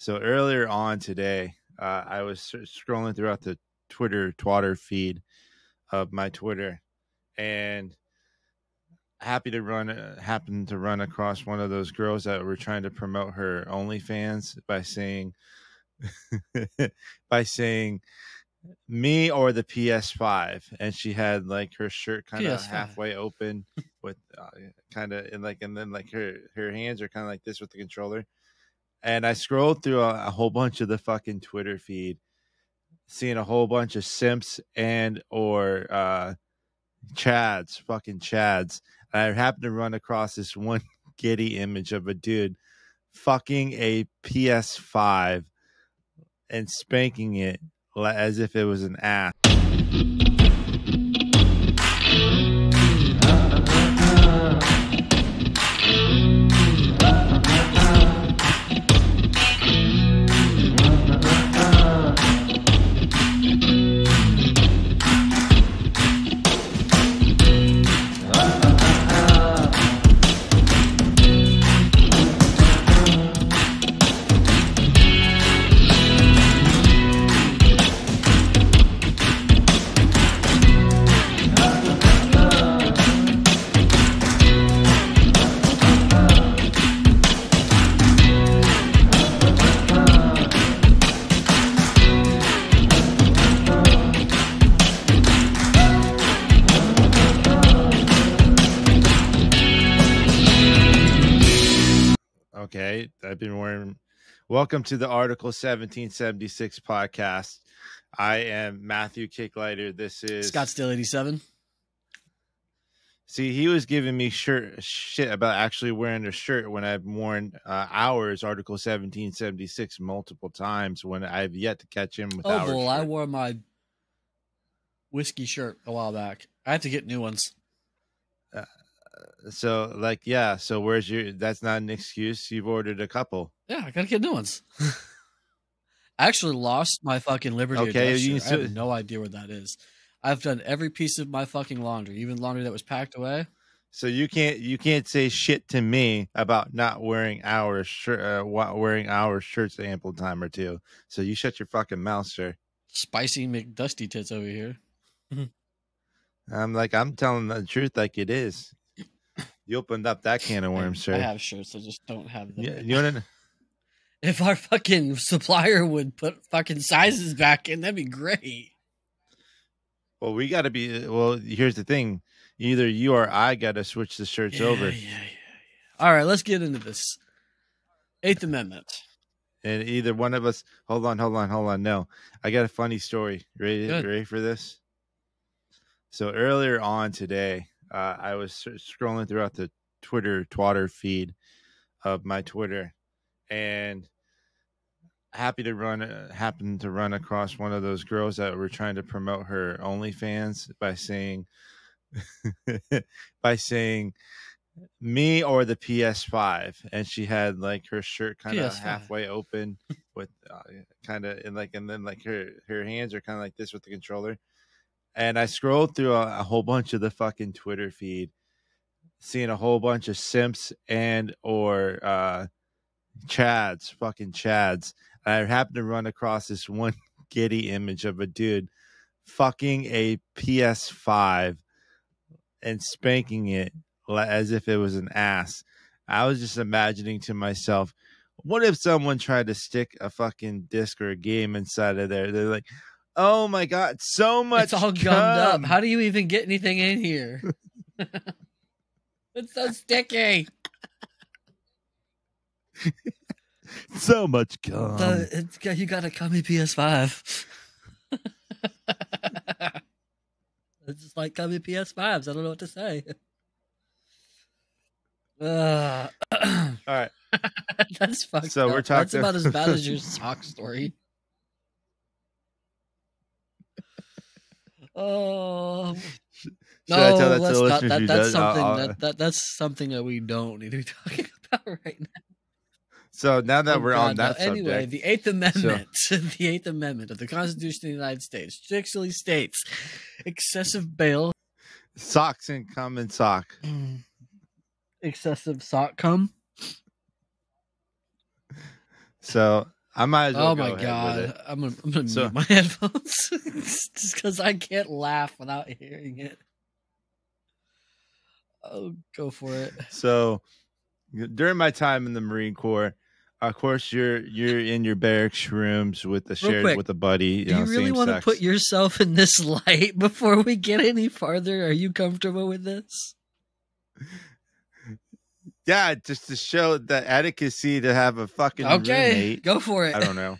So earlier on today, I was scrolling throughout the Twitter feed of my Twitter, and happened to run across one of those girls that were trying to promote her OnlyFans by saying by saying me or the PS5, and she had like her shirt kind of PS5. halfway open with kind of and then like her hands are kind of like this with the controller. And I scrolled through a whole bunch of the fucking Twitter feed, seeing a whole bunch of simps and or fucking chads. And I happened to run across this one giddy image of a dude fucking a PS5 and spanking it as if it was an ass. Okay, I've been wearing. Welcome to the Article 1776 podcast. I am Matthew Kicklighter. This is Scottsdale 87. See, he was giving me shit about actually wearing a shirt when I've worn ours Article 1776 multiple times when I've yet to catch him with ours. Oh, well, I wore my whiskey shirt a while back. I have to get new ones. So where's your? That's not an excuse. You've ordered a couple. Yeah, I gotta get new ones. I actually lost my fucking Liberty. Okay, I have no idea where that is. I've done every piece of my fucking laundry, even laundry that was packed away. So you can't say shit to me about not wearing our shirts ample time or two. So you shut your fucking mouth, sir. Spicy McDusty tits over here. I'm telling the truth like it is. You opened up that can of worms, sir. I have shirts, I just don't have them. Yeah, you know. If our fucking supplier would put fucking sizes back in, that'd be great. Well, we got to be. Well, here's the thing: either you or I got to switch the shirts over. Yeah. All right, let's get into this. 8th Amendment. And either one of us. Hold on. No, I got a funny story. Ready for this? So earlier on today, I was scrolling throughout the Twitter feed of my Twitter, and happened to run across one of those girls that were trying to promote her OnlyFans by saying me or the PS5, and she had like her shirt kind of halfway open with and then like her hands are kind of like this with the controller. And I scrolled through a whole bunch of the fucking Twitter feed, seeing a whole bunch of simps and or fucking chads. And I happened to run across this one giddy image of a dude fucking a PS5 and spanking it as if it was an ass. I was just imagining to myself, what if someone tried to stick a fucking disc or a game inside of there? They're like, oh my God, so much. It's all gummed up. How do you even get anything in here? It's so sticky. So much gum. You got a cummy PS5. It's just like cummy PS5s. I don't know what to say. All right. That's fucked so up. We're talking. That's about as bad as your sock story. Oh Should I tell that to the let's not. listeners? That's something that we don't need to be talking about right now. So now that we're on that subject, anyway, the 8th Amendment, the 8th Amendment of the Constitution of the United States strictly states excessive bail, socks and cum and sock, excessive sock cum. So I might as well Oh go my ahead god. with it. I'm gonna So- mute my headphones just because I can't laugh without hearing it. Oh, go for it. So during my time in the Marine Corps, of course you're in your barracks rooms with the Real quick, with a buddy, do you really same want to sex. put yourself in this light before we get any farther? Are you comfortable with this? Yeah, just to show the adequacy to have a fucking Okay, roommate. go for it. I don't know.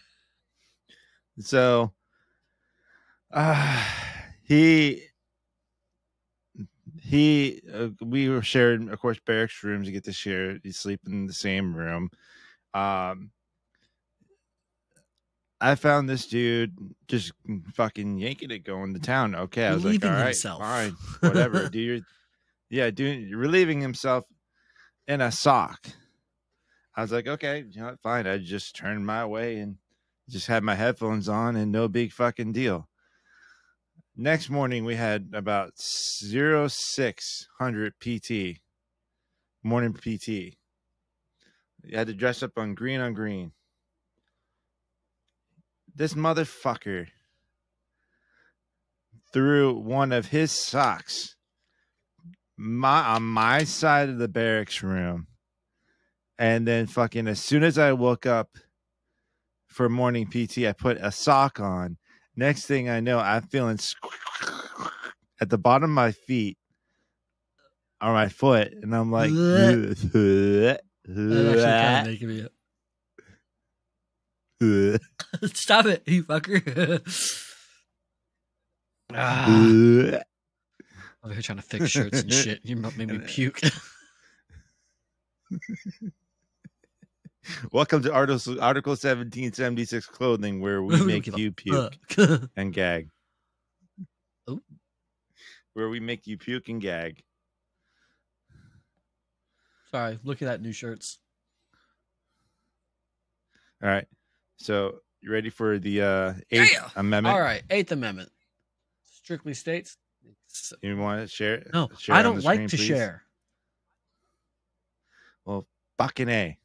So he we were sharing, of course, barracks rooms. You get to share, you sleep in the same room. I found this dude just fucking yanking it going to town. Okay, I was like, all Relieving right, himself. fine, whatever. Relieving himself in a sock. I was like, okay, fine. I just turned my way and just had my headphones on and no big fucking deal. Next morning, we had about 0600 PT, morning PT. You had to dress up on green. This motherfucker threw one of his socks on my side of the barracks room. And then fucking as soon as I woke up for morning PT, I put a sock on. Next thing I know, I'm feeling at the bottom of my feet or my foot. And I'm like, That's actually kind of making me up. Stop it, you fucker. Over here trying to fix shirts and shit. You made me puke. Welcome to Article 1776 Clothing, where we make you puke and gag. Oh. Where we make you puke and gag. Sorry, look at that new shirts. All right. So, you ready for the Eighth Amendment? All right, Eighth Amendment. Strictly states. You want to share it? No, share I on don't the like screen, to please? share. Well, fucking A.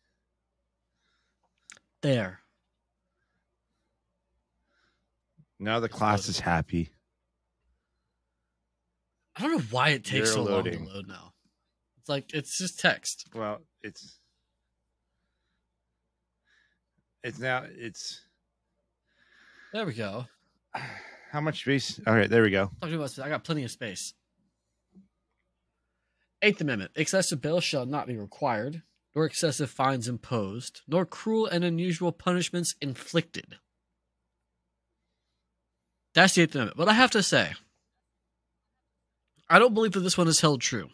There. Now the class is happy. I don't know why it takes so long to loading. load now. It's like, it's just text. Well, it's There we go. how much space? All right, there we go. Talking about, I got plenty of space. Eighth Amendment. Excessive bail shall not be required, nor excessive fines imposed, nor cruel and unusual punishments inflicted. That's the Eighth Amendment. But I have to say, I don't believe that this one is held true.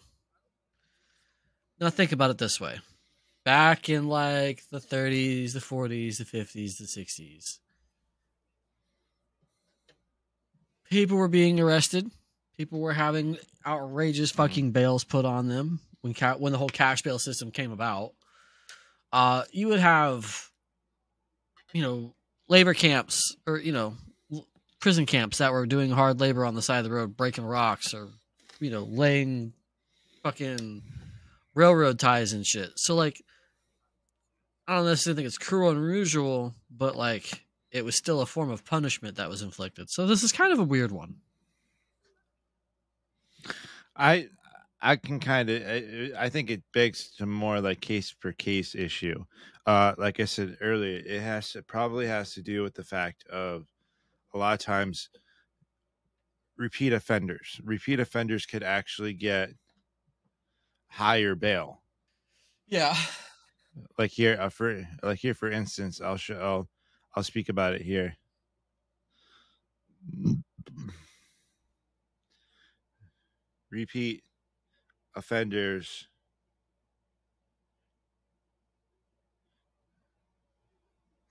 Now think about it this way. Back in like the 30s, the 40s, the 50s, the 60s, people were being arrested. People were having outrageous fucking bails put on them when the whole cash bail system came about. You would have, labor camps or, prison camps that were doing hard labor on the side of the road, breaking rocks or, laying fucking railroad ties and shit. So, like, I don't necessarily think it's cruel and unusual, but, like, it was still a form of punishment that was inflicted. So this is kind of a weird one. I can kind of I think it begs to more like case per case issue. Like I said earlier, it probably has to do with the fact of a lot of times repeat offenders could actually get higher bail. Yeah. Like here for instance, I'll speak about it here. Repeat offenders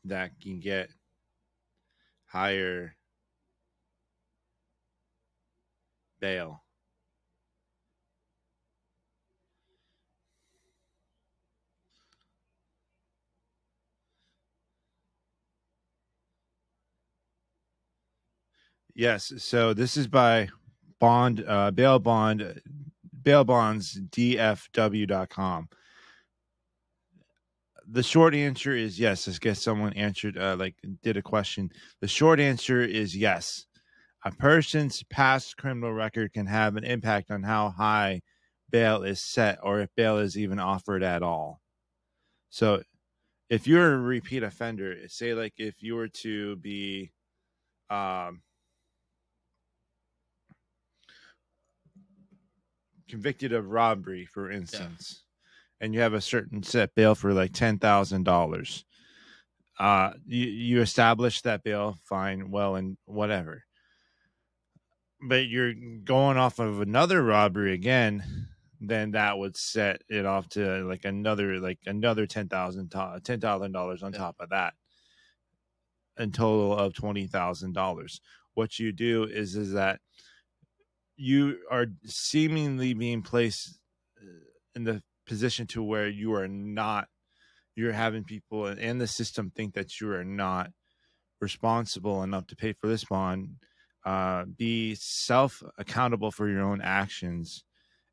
that can get higher bail. Yes, so this is by bailbondsdfw.com. The short answer is yes. I guess someone answered, did a question. The short answer is yes. A person's past criminal record can have an impact on how high bail is set or if bail is even offered at all. So if you're a repeat offender, say like if you were to be convicted of robbery, for instance, and you have a certain set bail for like $10,000, you establish that bail, fine, well, and whatever. But you're going off of another robbery again, then that would set it off to like another $10,000 on top of that, in total of $20,000. What you do is that you are seemingly being placed in the position to where you're having people in the system think that you are not responsible enough to pay for this bond. Be self accountable for your own actions,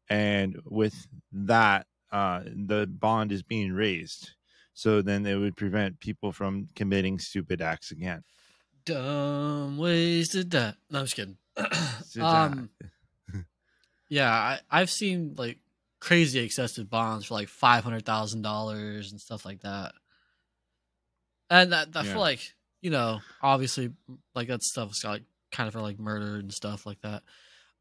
and with that, the bond is being raised. So then it would prevent people from committing stupid acts again. Dumb ways to die. No, I'm just kidding. Yeah, I've seen like crazy excessive bonds for like $500,000 and stuff like that. And I feel like, obviously, like that stuff is like kind of for like murder and stuff like that.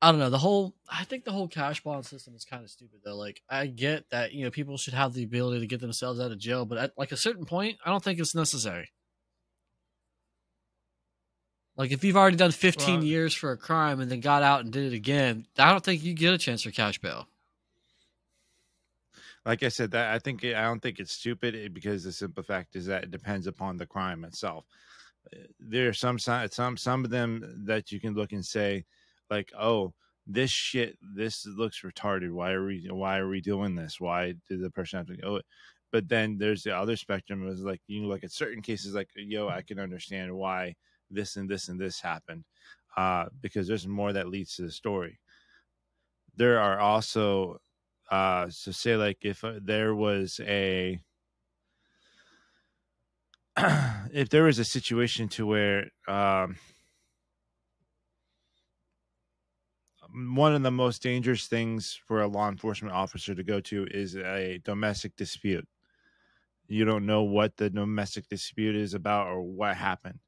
I don't know. I think the whole cash bond system is kind of stupid though. Like I get that, people should have the ability to get themselves out of jail, but at like a certain point, I don't think it's necessary. Like if you've already done 15 years for a crime and then got out and did it again, I don't think you get a chance for cash bail. Like I said, I don't think it's stupid because the simple fact is that it depends upon the crime itself. There are some of them that you can look and say, like, oh, this looks retarded. Why are we doing this? Why did the person have to go? But then there's the other spectrum. Is like you look at certain cases, like, yo, I can understand why this and this and this happened, because there's more that leads to the story. There are also so say like if there was a if there was a situation to where one of the most dangerous things for a law enforcement officer to go to is a domestic dispute. You don't know what the domestic dispute is about or what happened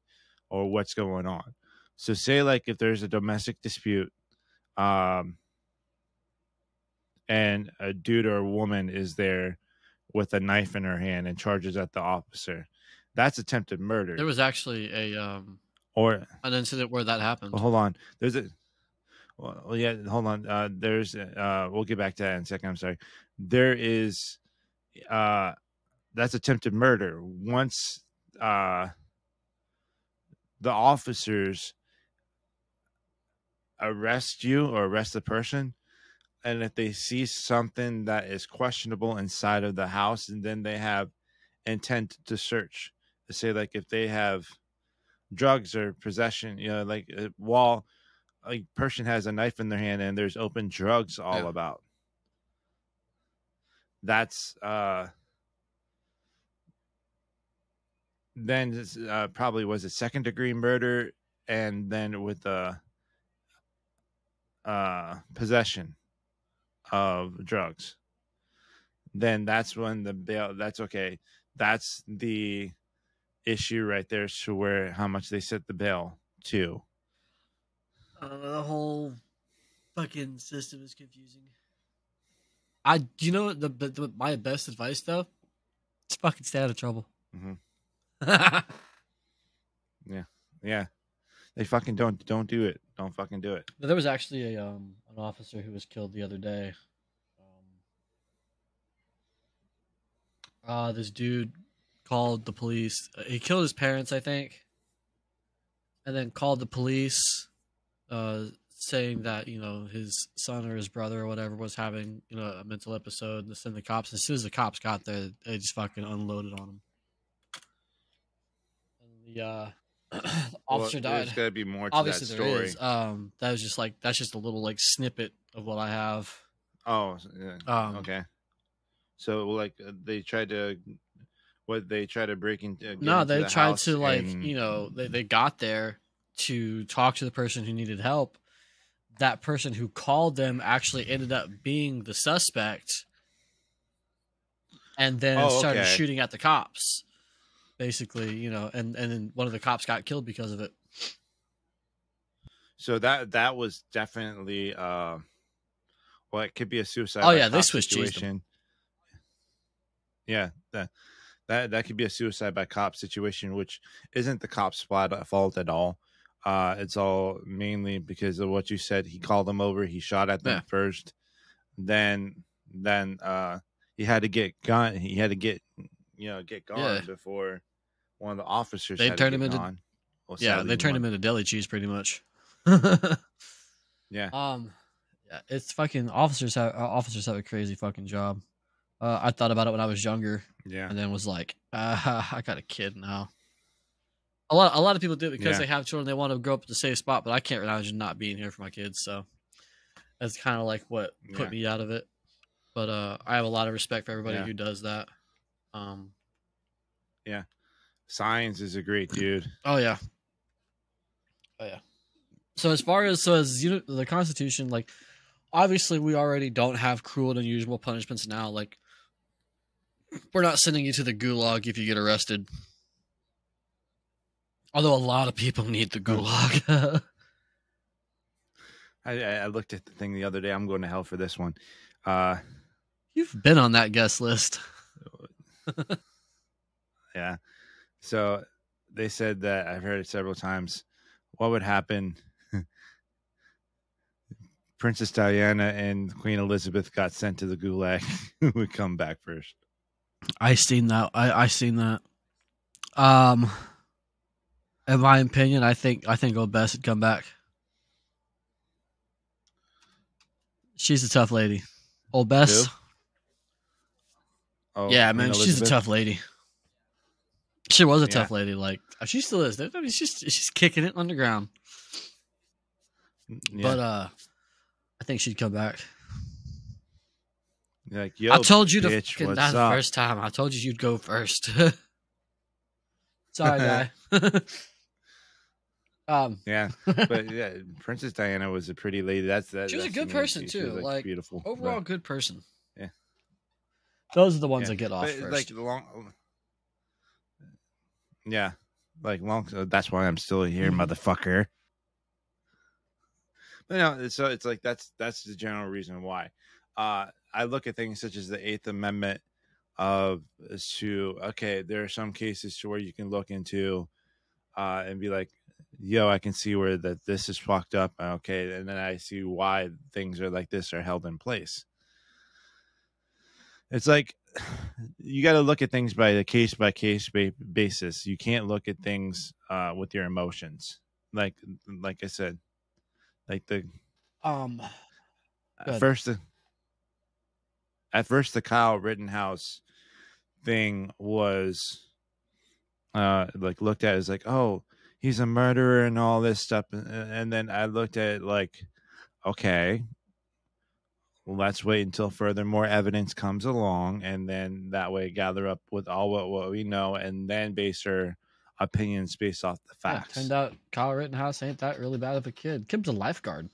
or what's going on. So say like if there's a domestic dispute, and a dude or a woman is there with a knife in her hand and charges at the officer, that's attempted murder. There was actually an incident where that happened. Well, hold on. Hold on. We'll get back to that in a second. I'm sorry. There is, that's attempted murder. Once the officers arrest you or arrest the person, and if they see something that is questionable inside of the house, and then they have intent to search. Say like if they have drugs or possession, like while a person has a knife in their hand and there's open drugs all about. That's then probably was a second degree murder, and then with the possession of drugs, then that's when the bail, that's okay. That's the issue right there. So where how much they set the bail to. The whole fucking system is confusing. My best advice though? Just fucking stay out of trouble. Mm-hmm. Yeah. They fucking don't do it. Don't fucking do it. There was actually an officer who was killed the other day. This dude called the police. He killed his parents, I think, and then called the police, saying that his son or his brother or whatever was having a mental episode, and to send the cops. As soon as the cops got there, they just fucking unloaded on him. And the officer died. There's got to be more to Obviously, that story. There is. That was just that's just a little snippet of what I have. Oh, yeah. Okay. So like they tried to. What they try to break into, get No, into they the tried house, to like, and they got there to talk to the person who needed help. That person who called them actually ended up being the suspect, and then oh, started okay. shooting at the cops. Basically, and then one of the cops got killed because of it. So that was definitely well, it could be a suicide Oh by yeah, they cop Swiss cheesed them. situation. Yeah, that could be a suicide by cop situation, which isn't the cop's fault at all. It's all mainly because of what you said. He called them over. He shot at them Yeah. first. Then he had to get gun. He had to get get Yeah. gone before one of the officers They had to turned get him into gone. Well, yeah, sadly, they turned him one. into deli cheese pretty much. Yeah, Yeah, it's fucking officers have a crazy fucking job. I thought about it when I was younger, yeah, and then was like, I got a kid now. A lot of people do it because yeah, they have children. They want to grow up at the safe spot, but I can't imagine not being here for my kids. So that's kind of like what put yeah, me out of it. But I have a lot of respect for everybody yeah, who does that. Um, yeah. Science is a great dude. oh yeah, oh yeah. So as the Constitution, like obviously we already don't have cruel and unusual punishments now. Like we're not sending you to the gulag if you get arrested. Although a lot of people need the gulag. I looked at the thing the other day. I'm going to hell for this one. You've been on that guest list. Yeah. So they said that, I've heard it several times. What would happen? Princess Diana and Queen Elizabeth got sent to the gulag. Who would come back first? I seen that. I seen that. In my opinion, I think Old Bess would come back. She's a tough lady. Old Bess. Who? Oh, Yeah, Queen man, she's a Elizabeth. tough lady. She was a Yeah. tough lady. Like she still is. I mean, she's kicking it underground. Yeah. But I think she'd come back. You're like, yo, I told you bitch, to what's not the up? first time. I told you you'd go first. Sorry, guy. Yeah, but yeah, Princess Diana was a pretty lady. She was a that's good the main person key. She too. was Like beautiful. overall, good person. Yeah. Those are the ones Yeah, that get off but first. like the long. Yeah, like long. That's why I'm still here, motherfucker. But no, so it's like that's the general reason why. I look at things such as the Eighth Amendment okay, there are some cases to where you can look into and be like, yo, I can see where this is fucked up. Okay, and then I see why things are like this are held in place. It's like you got to look at things by the case by case basis. You can't look at things with your emotions. Like I said, like the at first the Kyle Rittenhouse thing was like looked at as like, oh, he's a murderer and all this stuff, and then I looked at it like, okay, well, let's wait until further more evidence comes along, and then that way gather up with all what we know, and then base our opinions based off the facts. Turned out Kyle Rittenhouse ain't that really bad of a kid. Kid's a lifeguard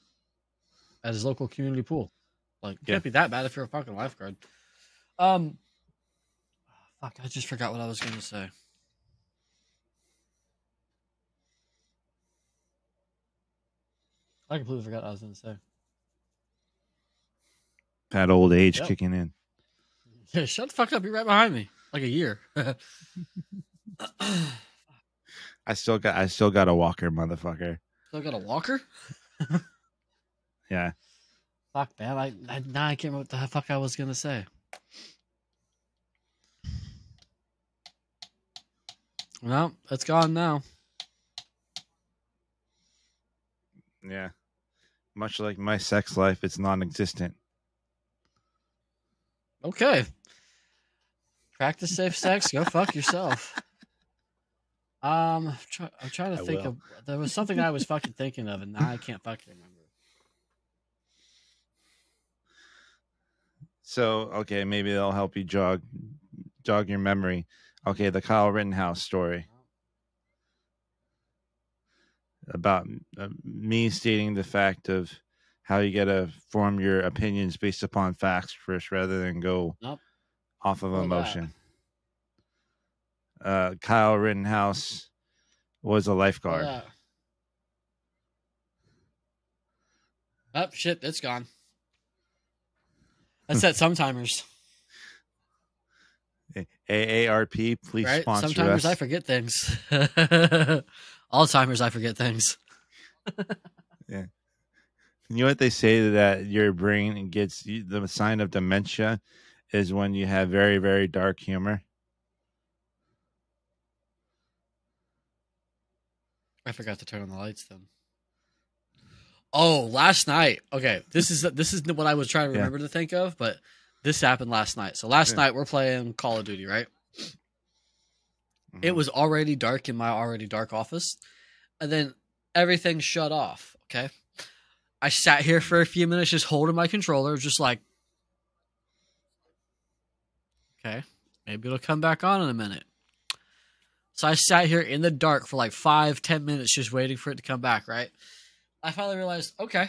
at his local community pool. Like, can't be that bad if you're a fucking lifeguard. Fuck, I just forgot what I was gonna say. I completely forgot what I was gonna say. That old age kicking in. Yeah, shut the fuck up. You're right behind me. Like a year. I still got a walker, motherfucker. Still got a walker? Yeah. Fuck, man. I now I can't remember what the fuck I was gonna say. Well, it's gone now. Yeah. Much like my sex life, it's non-existent. Okay. Practice safe sex. Go fuck yourself. I'm trying to think of. There was something I was fucking thinking of, and now I can't fucking remember. So okay, maybe they'll help you jog your memory. Okay, the Kyle Rittenhouse story about me stating the fact of how you got to form your opinions based upon facts first rather than go off of emotion. Kyle Rittenhouse was a lifeguard. Oh, shit, it's gone. I set some timers. AARP, please right? sponsor Sometimes us. I forget things. Alzheimer's, I forget things. Yeah. You know what they say that your brain gets the sign of dementia is when you have very, very dark humor. I forgot to turn on the lights then. Oh, last night. Okay, this is what I was trying to remember to think of, but this happened last night. So last night we're playing Call of Duty, right? Mm-hmm. It was already dark in my already dark office, and then everything shut off. Okay, I sat here for a few minutes just holding my controller, just like, okay, maybe it'll come back on in a minute. So I sat here in the dark for like 5-10 minutes just waiting for it to come back, right? I finally realized, okay,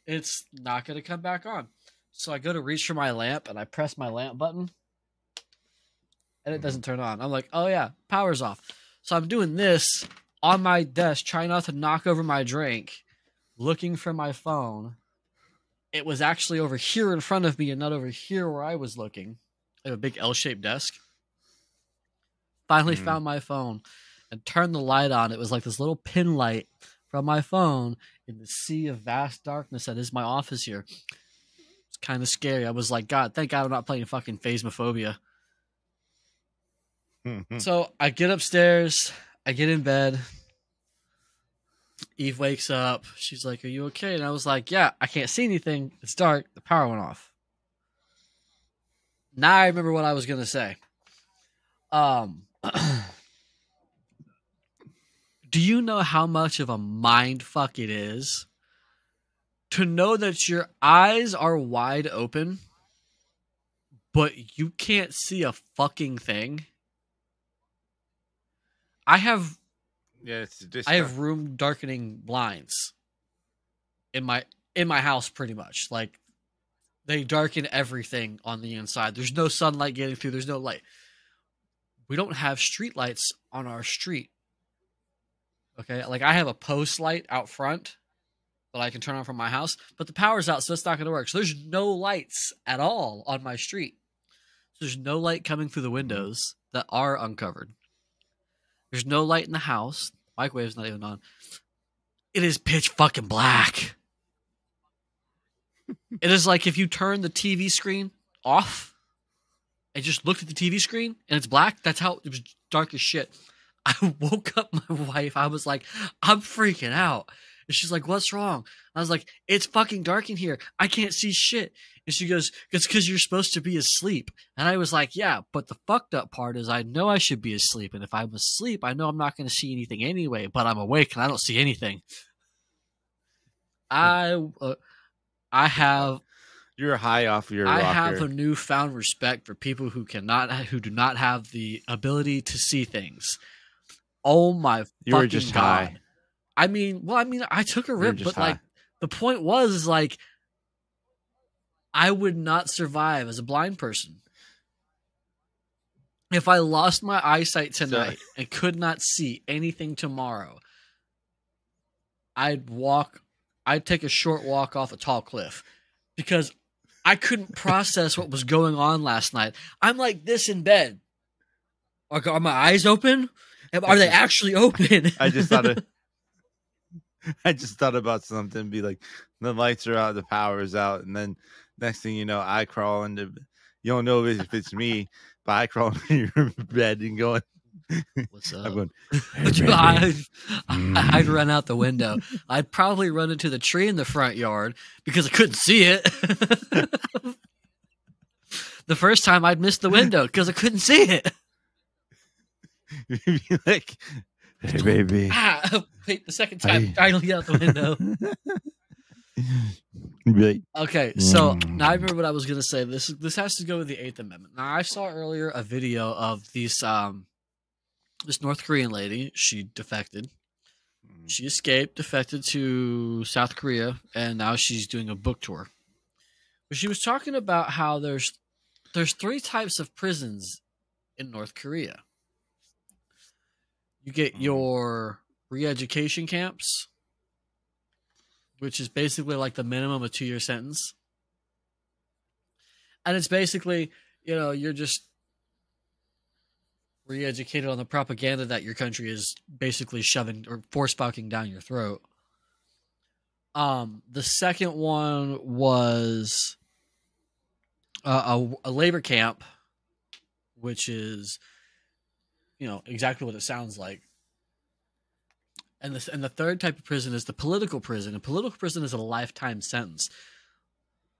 it's not going to come back on. So I go to reach for my lamp, and I press my lamp button, and it doesn't turn on. I'm like, oh, yeah, power's off. So I'm doing this on my desk, trying not to knock over my drink, looking for my phone. It was actually over here in front of me and not over here where I was looking. I have a big L-shaped desk. Finally found my phone and turned the light on. It was like this little pin light from my phone in the sea of vast darkness that is my office here. It's kind of scary. I was like, God, thank God I'm not playing fucking Phasmophobia. So I get upstairs. I get in bed. Eve wakes up. She's like, are you okay? And I was like, yeah, I can't see anything. It's dark. The power went off. Now I remember what I was going to say. Do you know how much of a mind fuck it is to know that your eyes are wide open, but you can't see a fucking thing? I have room darkening blinds in my house pretty much. Like, they darken everything on the inside. There's no sunlight getting through. There's no light. We don't have street lights on our street. Okay, like I have a post light out front that I can turn on from my house, but the power's out, so it's not going to work. So there's no lights at all on my street. So there's no light coming through the windows that are uncovered. There's no light in the house. Microwave's not even on. It is pitch fucking black. It is like if you turn the TV screen off and just looked at the TV screen and it's black. That's how it was dark as shit. I woke up my wife. I was like, I'm freaking out. And she's like, what's wrong? I was like, it's fucking dark in here. I can't see shit. And she goes, it's because you're supposed to be asleep. And I was like, yeah, but the fucked up part is I know I should be asleep. And if I'm asleep, I know I'm not going to see anything anyway, but I'm awake and I don't see anything. You're high off your rocker. I have a newfound respect for people who do not have the ability to see things. Oh my you were fucking just God. High. I mean, I took a rip, but like the point was like I would not survive as a blind person. If I lost my eyesight tonight and could not see anything tomorrow, I'd take a short walk off a tall cliff because I couldn't process what was going on last night. I'm like this in bed. Are my eyes open? Are they actually open? I just thought about something. Be like, the lights are out, the power is out, and then next thing you know, I crawl into. You don't know if it's me, but I crawl into your bed and going. What's up? I'm going, I'd run out the window. I'd probably run into the tree in the front yard because I couldn't see it. The first time I'd miss the window because I couldn't see it. You'd be like, hey, baby. Wait, the second time, I don't get out the window. Right. Okay, so now I remember what I was gonna say. This has to go with the Eighth Amendment. Now I saw earlier a video of this North Korean lady. She defected. She escaped, defected to South Korea, and now she's doing a book tour. But she was talking about how there's three types of prisons in North Korea. You get your re-education camps, which is basically like the minimum of 2-year sentence. And it's basically, you're just re-educated on the propaganda that your country is basically shoving or force fucking down your throat. The second one was a labor camp, which is, exactly what it sounds like. And the third type of prison is the political prison. And political prison is a lifetime sentence.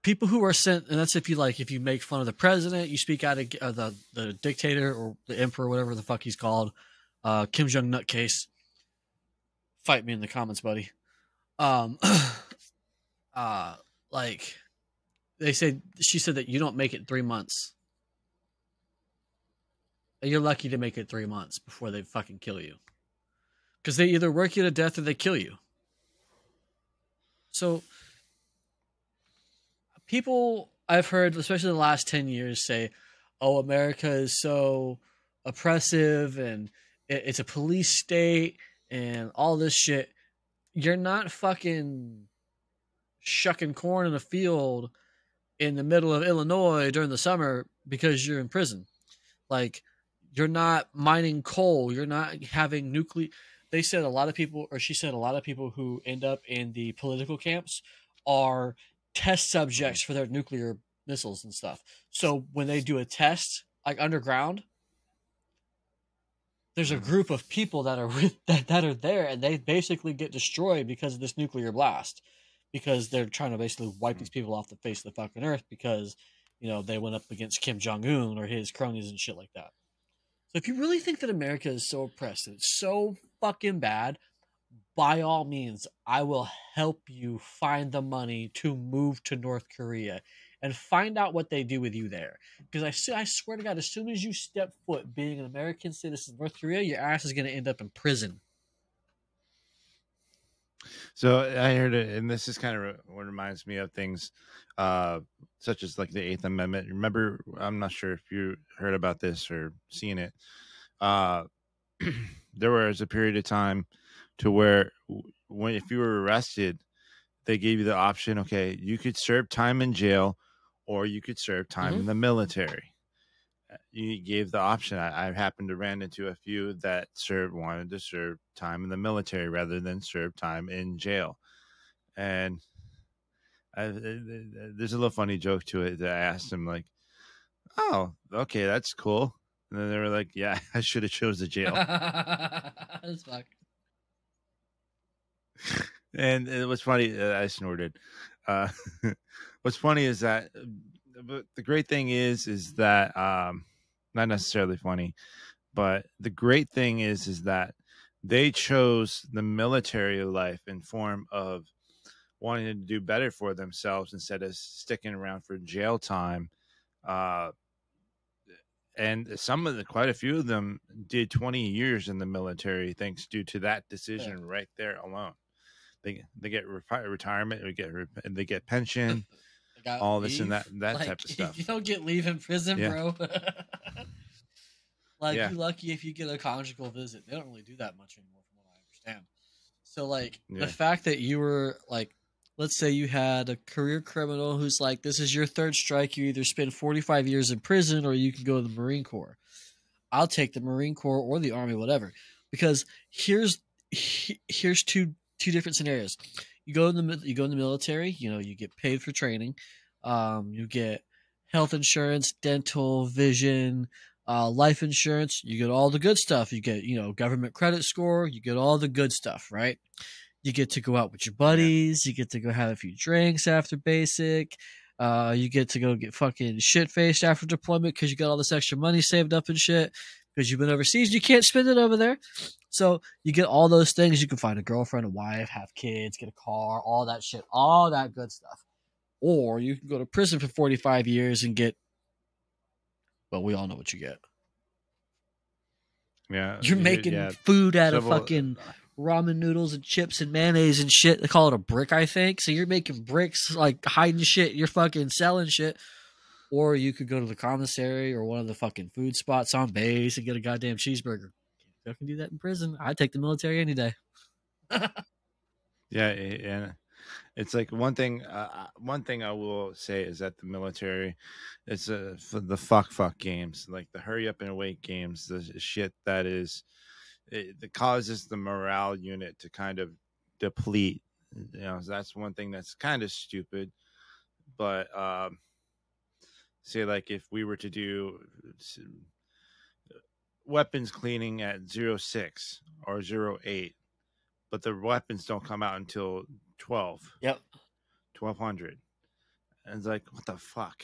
People who are sent, and that's if you make fun of the president, you speak out of the dictator or the emperor, whatever the fuck he's called, Kim Jong nutcase. Fight me in the comments, buddy. Like she said that you don't make it 3 months. You're lucky to make it 3 months before they fucking kill you. Because they either work you to death or they kill you. So, people I've heard, especially in the last 10 years, say, oh, America is so oppressive and it's a police state and all this shit. You're not fucking shucking corn in a field in the middle of Illinois during the summer because you're in prison. Like, you're not mining coal. You're not having nuclear. They said a lot of people, or she said a lot of people who end up in the political camps are test subjects for their nuclear missiles and stuff. So when they do a test, like underground, there's a group of people that are that are there, and they basically get destroyed because of this nuclear blast, because they're trying to basically wipe these people off the face of the fucking earth because, they went up against Kim Jong-un or his cronies and shit like that. So if you really think that America is so oppressed, it's so fucking bad, by all means, I will help you find the money to move to North Korea and find out what they do with you there. Because I swear to God, as soon as you step foot being an American citizen in North Korea, your ass is going to end up in prison. So I heard it, and this is kind of what reminds me of things such as like the Eighth Amendment. Remember, I'm not sure if you heard about this or seen it. There was a period of time to where if you were arrested, they gave you the option, okay, you could serve time in jail or you could serve time in the military. You gave the option. I happened to ran into a few that wanted to serve time in the military rather than serve time in jail. And there's a little funny joke to it that I asked them, like, oh, okay, that's cool. And then they were like, yeah, I should have chose the jail. That's fuck. And it was funny. I snorted. What's funny is that the great thing is that not necessarily funny, but the great thing is that they chose the military life in form of wanting to do better for themselves instead of sticking around for jail time. And quite a few of them did 20 years in the military thanks due to that decision right there alone. They get retirement, they get pension, all this and that type of stuff. You don't get leave in prison, bro. You're lucky if you get a conjugal visit. They don't really do that much anymore, from what I understand. So, the fact that you were let's say you had a career criminal who's like, this is your third strike. You either spend 45 years in prison or you can go to the Marine Corps. I'll take the Marine Corps or the Army, whatever. Because here's two different scenarios. You go in the military, you get paid for training. You get health insurance, dental, vision, life insurance. You get all the good stuff. You get, government credit score. You get all the good stuff, right? You get to go out with your buddies. You get to go have a few drinks after basic. You get to go get fucking shit-faced after deployment because you got all this extra money saved up and shit because you've been overseas. You can't spend it over there. So you get all those things. You can find a girlfriend, a wife, have kids, get a car, all that shit, all that good stuff. or you can go to prison for 45 years and get, well, we all know what you get. Yeah, You're making food out of fucking ramen noodles and chips and mayonnaise and shit. They call it a brick, I think. So you're making bricks, like hiding shit. You're fucking selling shit. Or you could go to the commissary or one of the fucking food spots on base and get a goddamn cheeseburger. You can do that in prison. I'd take the military any day. Yeah, and it's like one thing. One thing I will say is that the military, it's for the fuck games, like the hurry up and wait games, the shit that is, it causes the morale unit to kind of deplete. You know, that's one thing that's kind of stupid. But say like if we were to do weapons cleaning at 06 or 08, but the weapons don't come out until 12. Yep. 1200. And it's like, what the fuck?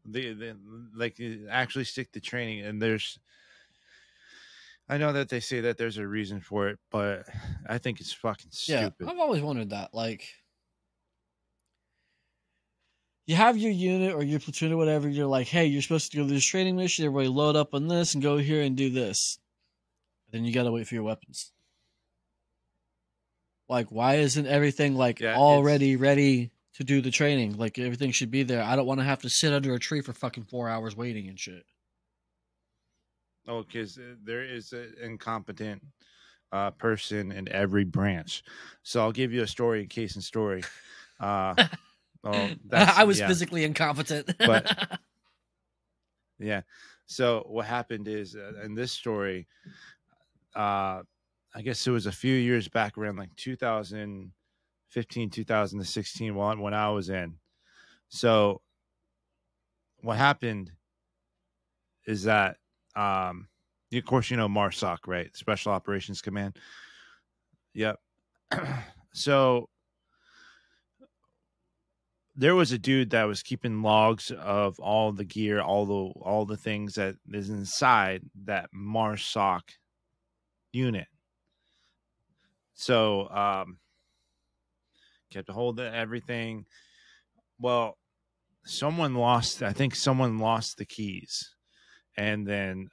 They like actually stick to training, and I know that they say that there's a reason for it, but I think it's fucking stupid. Yeah, I've always wondered that. Like, you have your unit or your platoon or whatever. You're like, hey, you're supposed to go to this training mission. Everybody load up on this and go here and do this. Then you got to wait for your weapons. Like, why isn't everything like already ready to do the training? Like, everything should be there. I don't want to have to sit under a tree for fucking 4 hours waiting and shit. Oh, because there is an incompetent person in every branch. So I'll give you a story, case and story. I was physically incompetent. But yeah. So what happened is in this story, I guess it was a few years back around like 2015, 2016 when I was in. So what happened is that, of course, you know, MARSOC, right? Special Operations Command. Yep. So there was a dude that was keeping logs of all the gear, all the things that is inside that MARSOC unit. So kept a hold of everything. Well, I think someone lost the keys, and then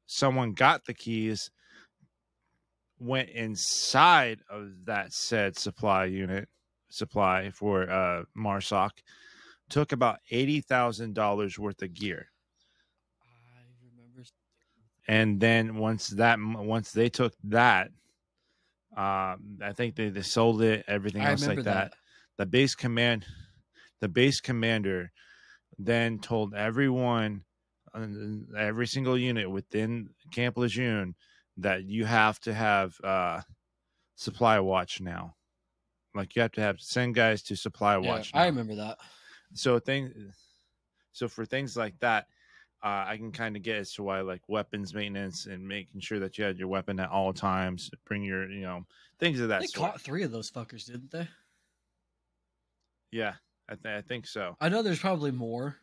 someone got the keys, went inside of that said supply for MARSOC, took about $80,000 worth of gear. I remember. And then once they took that, I think they sold it, everything else like that. The base commander then told everyone, every single unit within Camp Lejeune, that you have to have supply watch now. Like, you have to send guys to supply watch now. I remember that. So for things like that, I can kind of get as to why, like, weapons maintenance and making sure that you had your weapon at all times, bring your, things of that they sort. Caught 3 of those fuckers, didn't they? Yeah, I think so. I know there's probably more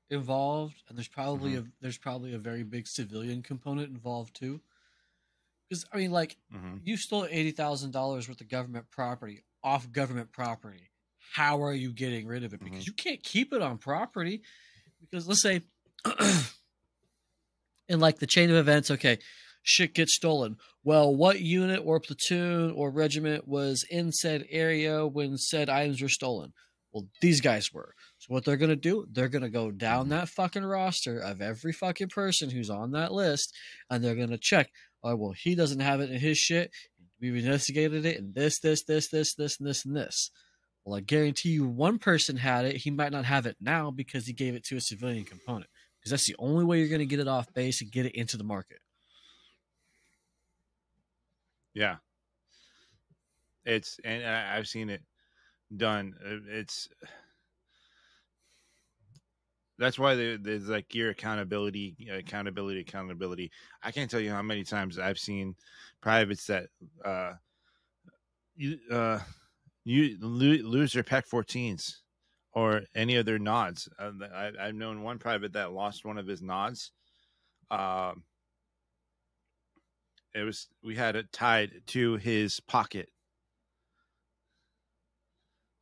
involved, and there's probably a very big civilian component involved too. Because I mean, like, you stole $80,000 worth of government property off government property. How are you getting rid of it? Because you can't keep it on property. Because let's say, in like the chain of events, okay, shit gets stolen. Well, what unit or platoon or regiment was in said area when said items were stolen? Well, these guys were. So what they're going to do, they're going to go down that fucking roster of every fucking person who's on that list, and they're going to check, oh, well, he doesn't have it in his shit. We've investigated it, and this, and this. Well, I guarantee you one person had it. He might not have it now because he gave it to a civilian component. Because that's the only way you're going to get it off base and get it into the market. Yeah. And I've seen it done. That's why there's like gear accountability. I can't tell you how many times I've seen privates that you lose their PEC 14s or any of their nods. I've known one private that lost one of his nods. We had it tied to his pocket.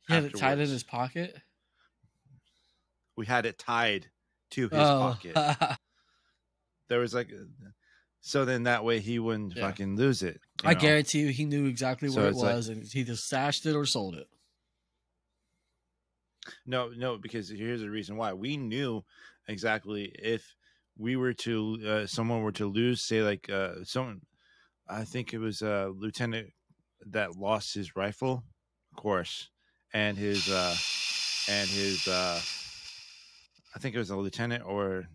He had it tied in afterwards. his pocket. We had it tied to his Oh, pocket. There was like, so then that way he wouldn't Yeah. fucking lose it. I guarantee you, he knew exactly So where it it's like- was, and he just stashed it or sold it. No, because here's the reason why. We knew exactly if we were to, someone were to lose, say like someone, I think it was a lieutenant that lost his rifle, of course, and his, I think it was a lieutenant or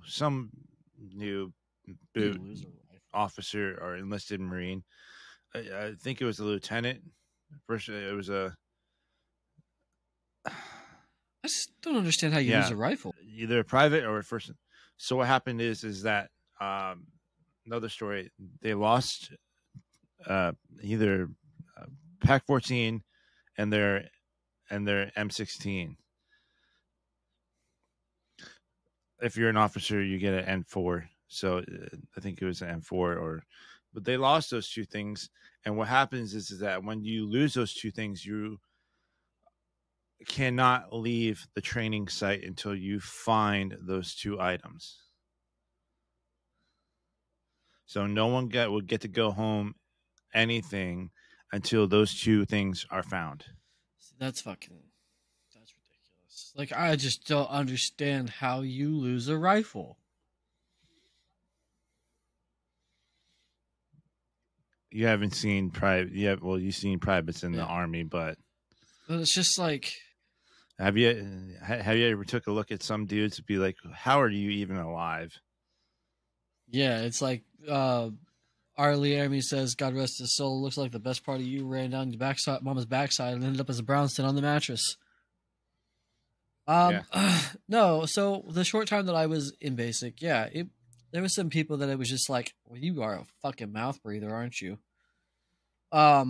some new You lose a rifle. officer or enlisted Marine. I think it was a lieutenant. First, it was a. I just don't understand how you lose a rifle. Either a private or a first. So what happened is that another story. They lost either Pac 14 and their M16. If you're an officer, you get an N4. So I think it was an M4 but they lost those two things. And what happens is that when you lose those two things, you cannot leave the training site until you find those two items. So no one would get to go home anything until those two things are found. That's ridiculous. Like, I just don't understand how you lose a rifle. You haven't seen private. Yeah, well, you've seen privates in the Army, but it's just like, have you ever took a look at some dudes to be like, how are you even alive? Yeah, it's like Arlie Army says, God rest his soul, looks like the best part of you ran down your backside, mama's backside, and ended up as a brownstone on the mattress. No, so the short time that I was in basic, there was some people that it was just like, well, you are a fucking mouth breather, aren't you? But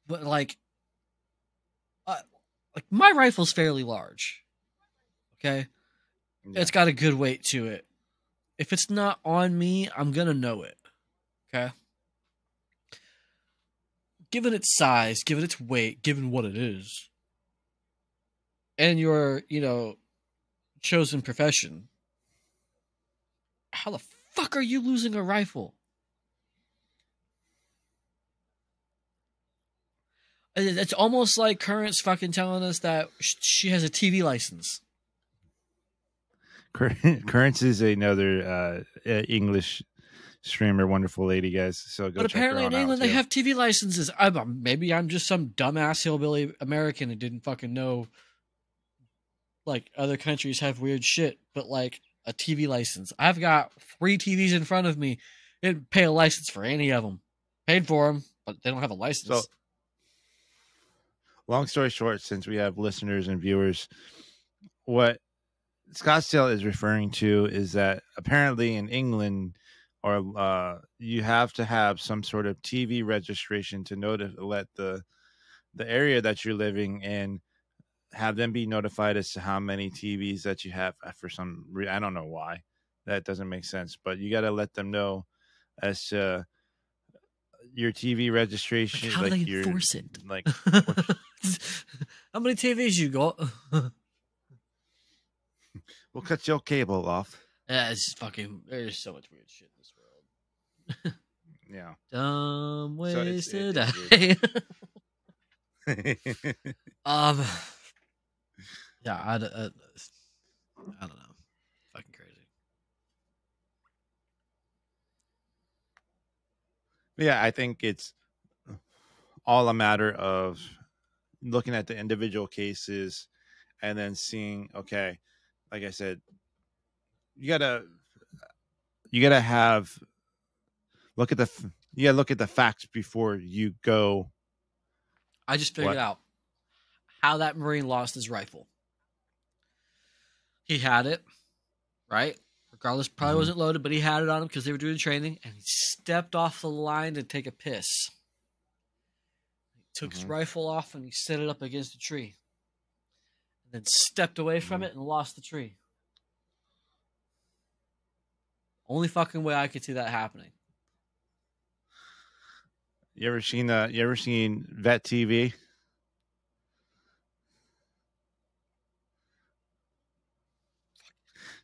like my rifle's fairly large. Okay, It's got a good weight to it. If it's not on me, I'm gonna know it. Okay. Given its size, given its weight, given what it is, and your, chosen profession, how the fuck are you losing a rifle? It's almost like Current's fucking telling us that she has a TV license. Currents is another English streamer, wonderful lady, guys. So go. But apparently in England they have TV licenses. Maybe I'm just some dumbass hillbilly American who didn't fucking know. Like, other countries have weird shit, but like a TV license. I've got 3 TVs in front of me. Didn't pay a license for any of them. Paid for them, but they don't have a license. So, long story short, since we have listeners and viewers, what Scottsdale is referring to is that apparently in England, or you have to have some sort of TV registration to let the area that you're living in, have them be notified as to how many TVs that you have. For some reason, I don't know why. That doesn't make sense, but you got to let them know as to your TV registration. Like, how do they enforce it? Like, how many TVs you got? We'll cut your cable off. Yeah, it's fucking. There's so much weird shit in this world. Yeah. Dumb ways to die. Yeah, I don't know. Fucking crazy. Yeah, I think it's all a matter of looking at the individual cases and then seeing, okay, like I said, you gotta look at the facts before you go. I just figured out how that Marine lost his rifle. He had it, right? Regardless, probably wasn't loaded, but he had it on him because they were doing training, and he stepped off the line to take a piss. He took his rifle off and he set it up against a tree. And then stepped away from it and lost the tree. Only fucking way I could see that happening. You ever seen Vet TV?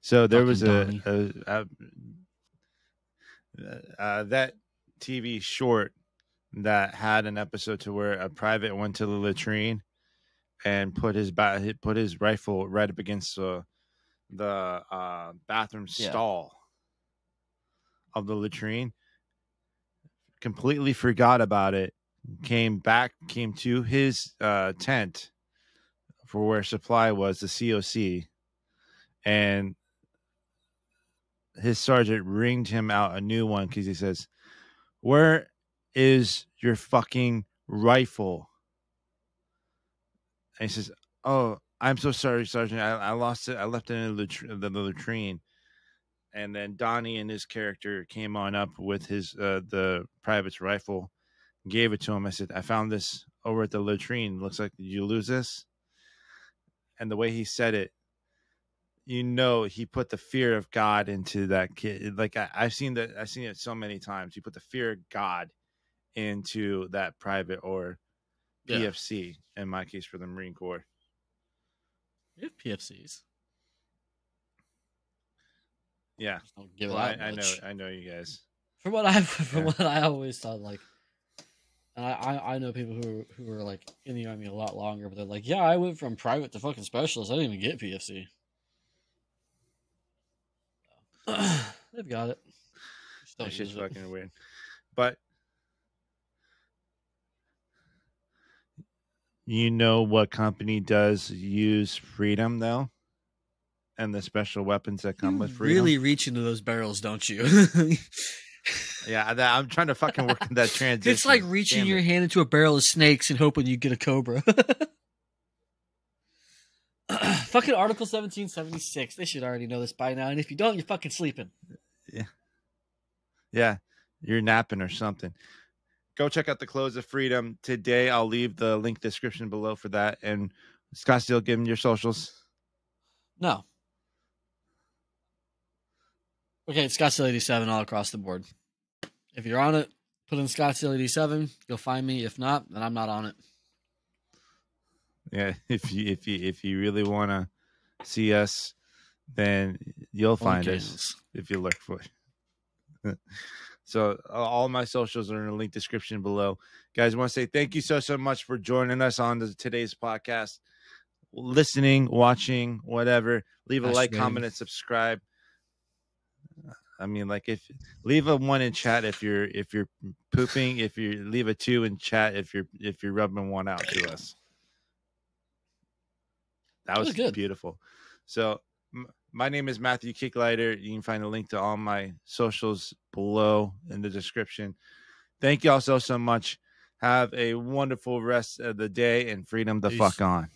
So there Fucking was Donnie. that TV short that had an episode to where a private went to the latrine and put his rifle right up against the bathroom Yeah. stall of the latrine. Completely forgot about it. Came to his tent for where supply was, the COC, and his sergeant ringed him out a new one because he says, "Where is your fucking rifle?" And he says, "Oh, I'm so sorry, Sergeant. I lost it. I left it in the latrine." And then Donnie and his character came on up with his the private's rifle, gave it to him. I said, "I found this over at the latrine. Looks like, did you lose this?" And the way he said it, he put the fear of God into that kid. Like I've seen it so many times. He put the fear of God into that private, or PFC, in my case for the Marine Corps. We have PFCs. Yeah. Just don't give it out much. I know you guys. From what I always thought, like, and I know people who are like in the Army a lot longer, but they're like, yeah, I went from private to fucking specialist. I didn't even get PFC. They've got it. That shit's fucking weird. But you know what company does use Freedom though? And the special weapons that come with Freedom? Really reach into those barrels, don't you? Yeah, I'm trying to fucking work in that transition. It's like reaching your hand into a barrel of snakes and hoping you get a cobra. Fucking Article 1776. They should already know this by now. And if you don't, you're fucking sleeping. Yeah. You're napping or something. Go check out the Clothes of Freedom today. I'll leave the link description below for that. And Scottsdale, give them your socials. No. Okay, it's Scottsdale 87 all across the board. If you're on it, put in Scottsdale 87. You'll find me. If not, then I'm not on it. Yeah, if you really want to see us, then you'll find us if you look for it. So all my socials are in the link description below. Guys, I want to say thank you so much for joining us on today's podcast. Listening, watching, whatever. Leave a like, comment, and subscribe. I mean, like, if leave a 1 in chat if you're pooping. If you leave a 2 in chat if you're rubbing one out to us. That was good. Beautiful. So my name is Matthew Kicklighter. You can find a link to all my socials below in the description. Thank you all so much. Have a wonderful rest of the day, and freedom the fuck on.